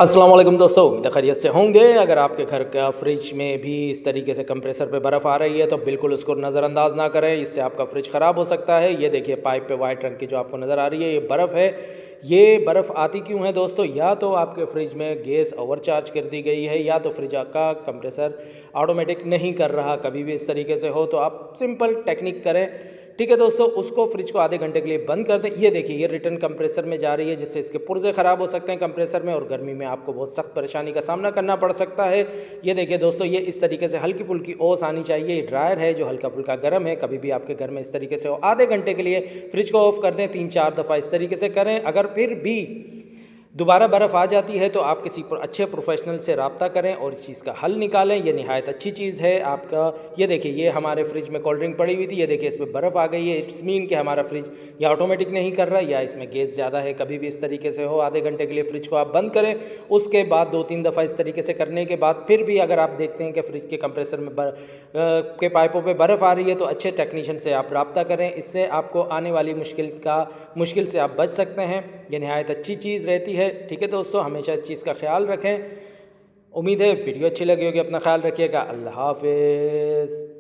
अस्सलाम वालेकुम दोस्तों, उम्मीद है खैरियत से होंगे। अगर आपके घर का फ्रिज में भी इस तरीके से कंप्रेसर पे बर्फ़ आ रही है तो बिल्कुल उसको नज़रअंदाज ना करें, इससे आपका फ्रिज ख़राब हो सकता है। ये देखिए पाइप पे वाइट रंग की जो आपको नज़र आ रही है ये बर्फ़ है। ये बर्फ़ आती क्यों है दोस्तों? या तो आपके फ्रिज में गैस ओवरचार्ज कर दी गई है या तो फ्रिज का कंप्रेसर ऑटोमेटिक नहीं कर रहा। कभी भी इस तरीके से हो तो आप सिंपल टेक्निक करें, ठीक है दोस्तों। उसको फ्रिज को आधे घंटे के लिए बंद कर दें। ये देखिए ये रिटर्न कंप्रेसर में जा रही है जिससे इसके पुर्जे ख़राब हो सकते हैं कंप्रेसर में और गर्मी में आपको बहुत सख्त परेशानी का सामना करना पड़ सकता है। ये देखिए दोस्तों ये इस तरीके से हल्की फुल्की ओस आनी चाहिए। ये ड्रायर है जो हल्का फुल्का गर्म है। कभी भी आपके घर में इस तरीके से हो आधे घंटे के लिए फ्रिज को ऑफ कर दें, 3-4 दफ़ा इस तरीके से करें। अगर फिर भी दोबारा बर्फ़ आ जाती है तो आप किसी अच्छे प्रोफेशनल से रब्ता करें और इस चीज़ का हल निकालें। ये निहायत अच्छी चीज़ है आपका। ये देखिए ये हमारे फ्रिज में कोल्ड ड्रिंक पड़ी हुई थी, ये देखिए इसमें बर्फ़ आ गई है। इट्स मीन कि हमारा फ्रिज या ऑटोमेटिक नहीं कर रहा या इसमें गैस ज़्यादा है। कभी भी इस तरीके से हो आधे घंटे के लिए फ्रिज को आप बंद करें। उसके बाद 2-3 दफ़ा इस तरीके से करने के बाद फिर भी अगर आप देखते हैं कि फ्रिज के कंप्रेसर में के पाइपों पे बर्फ़ आ रही है तो अच्छे टेक्नीशियन से आप रब्ता करें। इससे आपको आने वाली मुश्किल से आप बच सकते हैं। ये नहायत अच्छी चीज़ रहती है, ठीक है दोस्तों। हमेशा इस चीज़ का ख्याल रखें। उम्मीद है वीडियो अच्छी लगी होगी। अपना ख्याल रखिएगा। अल्लाह हाफ़िज़।